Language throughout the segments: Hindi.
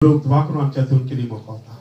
लोग दुआ करो आमच्या उनके लिए मौका होता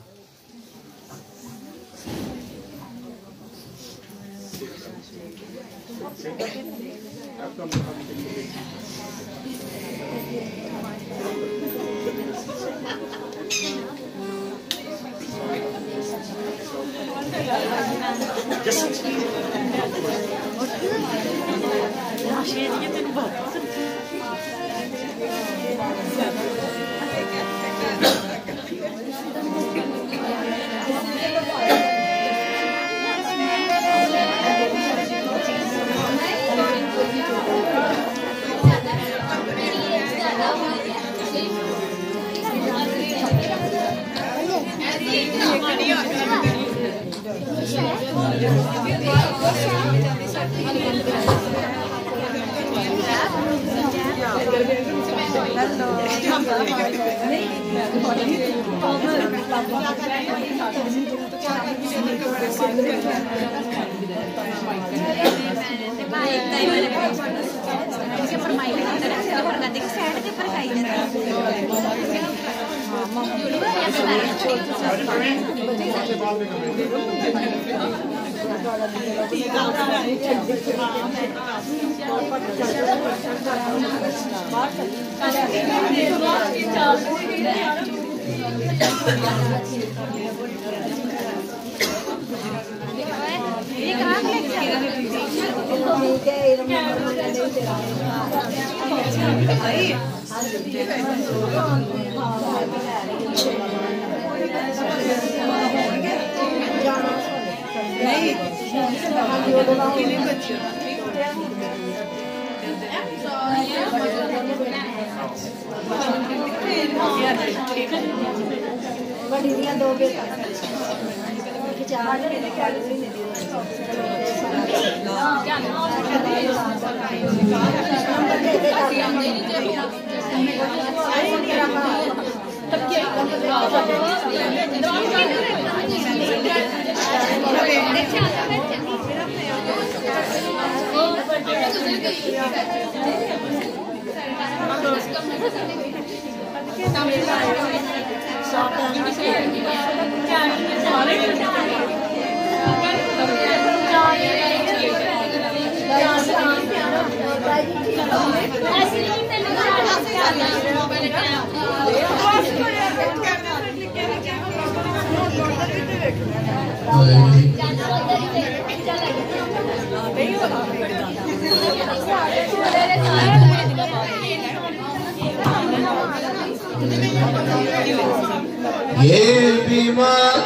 ये बीमारों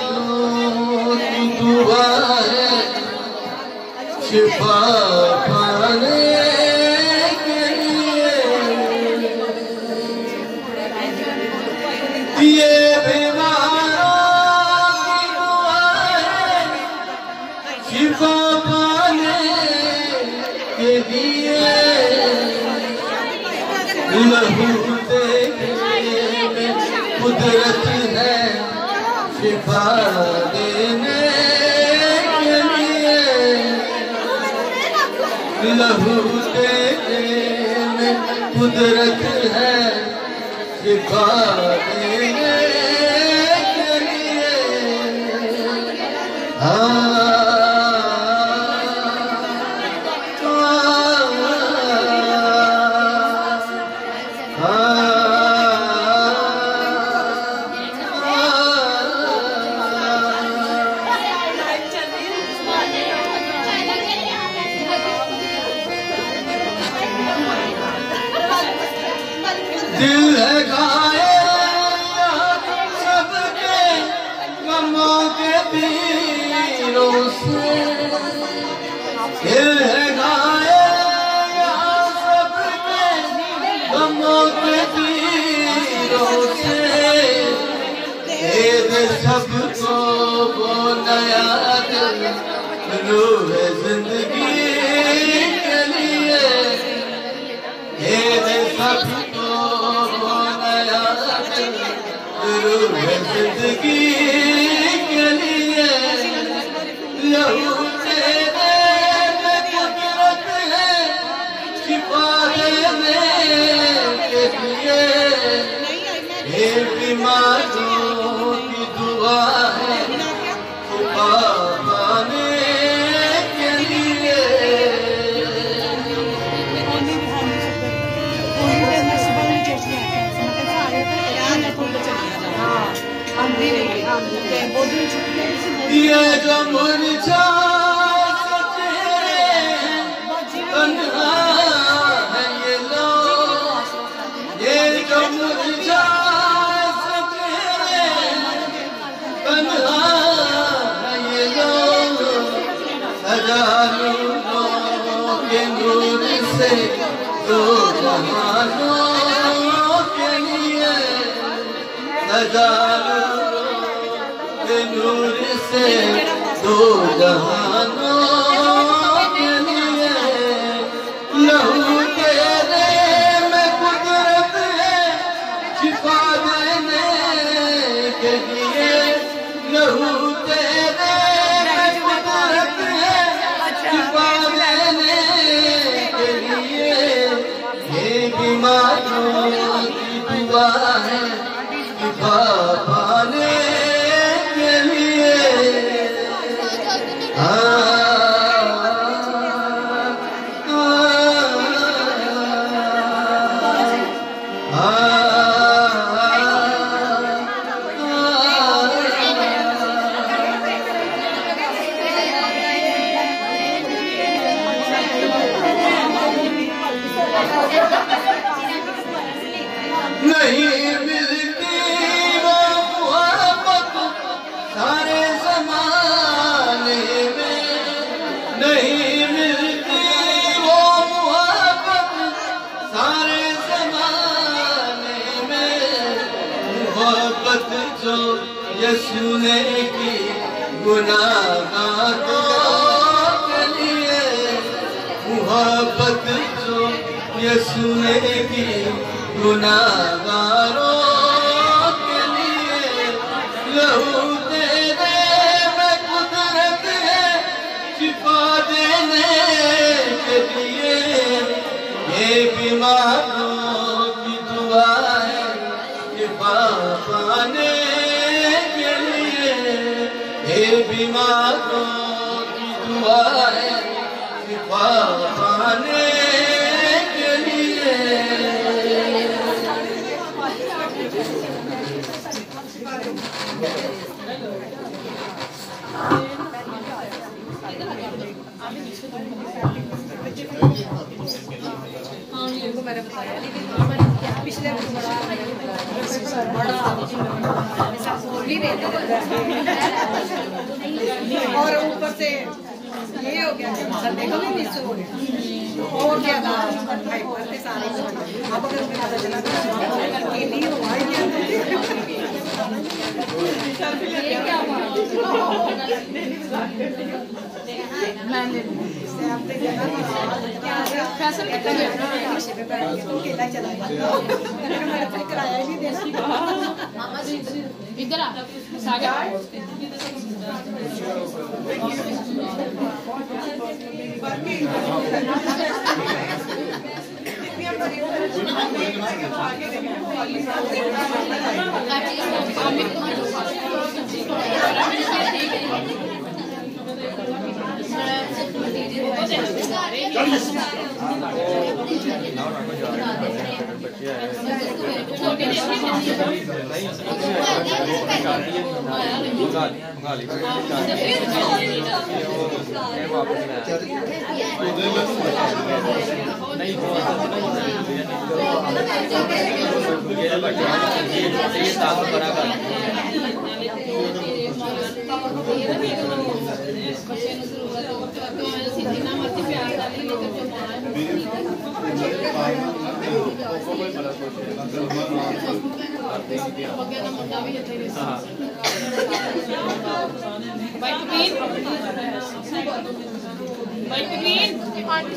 की दुआ है शिफा पाने के लिए ये बीमारों की दुआ है शिफा पाने के लिए लहू कुदरत है शिफा देने के लिए लहू देने में कुदरत है शिफा देने के लिए दिल है घायल सबके गमों के तीरों से दिल है घायल सबके गमों के तीरों से दे सबको वो नया रूह जिंदगी के लिए दे सबको जिंदगी के लिए लहू तेरे में कुदरत है शिफा देने के लिए ये बीमारों की दुआ है शिफा पाने के लिए। ये जो मुरझा तन्हा है ये लोग, ये जो मुरझा तन्हा है ये लोग, हजारों के नूर से दो जहानों के लिए, हजारों के नूर से दो जहानों के लिए। लहू तेरे में कुदरत है शिफा देने के लिए, लहू तेरे में कुदरत है शिफा देने के लिए। ये बीमारों की दुआ है शिफा पाने के लिए। नहीं मिलती वो मोहब्बत सारे ज़माने में, नहीं मिलती वो मोहब्बत सारे ज़माने में। मोहब्बत जो यीशु ने की गुनाहगारों के लिए, मोहब्बत जो यीशु ने की गुनाहगारों के लिए। लहू तेरे में कुदरत है शिफा देने के लिए। ये बीमारों की दुआ है शिफा पाने के लिए। ये बीमारों की दुआ है शिफा पाने के लिए। मैंने बताया पिछले और ऊपर से ये हो गया कि देखो भी मिस हो गया और क्या था सारे। अब अगर मुझे पता चला कि नहीं हुआ मैंने फैसल कितना केला चला किराया ही नहीं देना। इधर आ सागर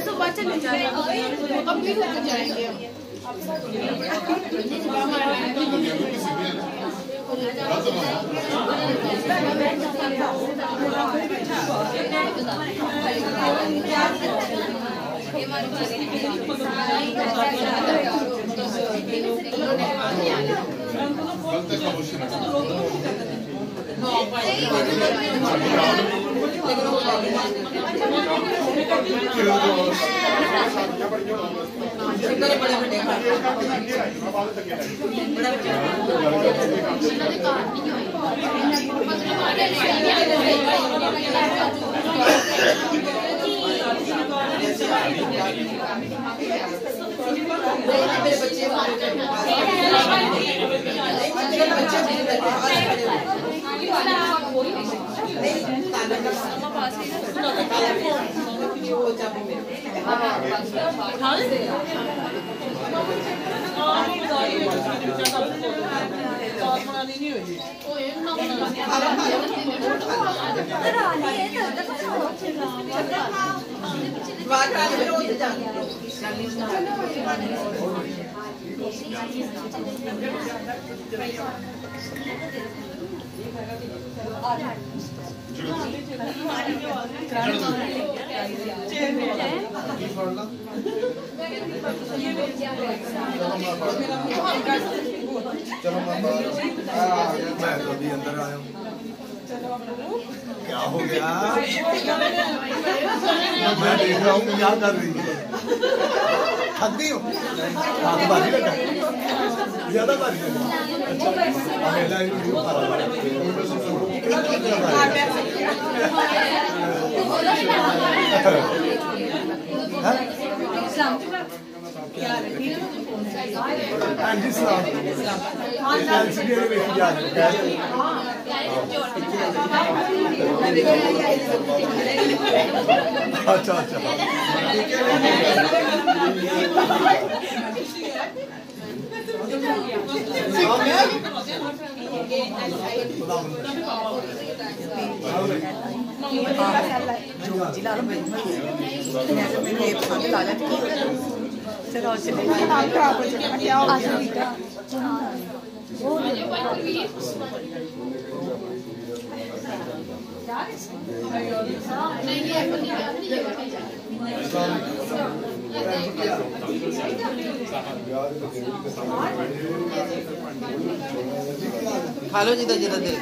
सुबह चले जाएंगे अब भी होकर जाएंगे। चलो मैं तो अभी अंदर आया हूँ। क्या हो गया? मैं देख रहा हूँ क्या कर रही है। थक गई हो? हाथ भारी लगा? ज्यादा भारी लगा? अच्छा अच्छा अच्छा खा लो जितना जितना दिल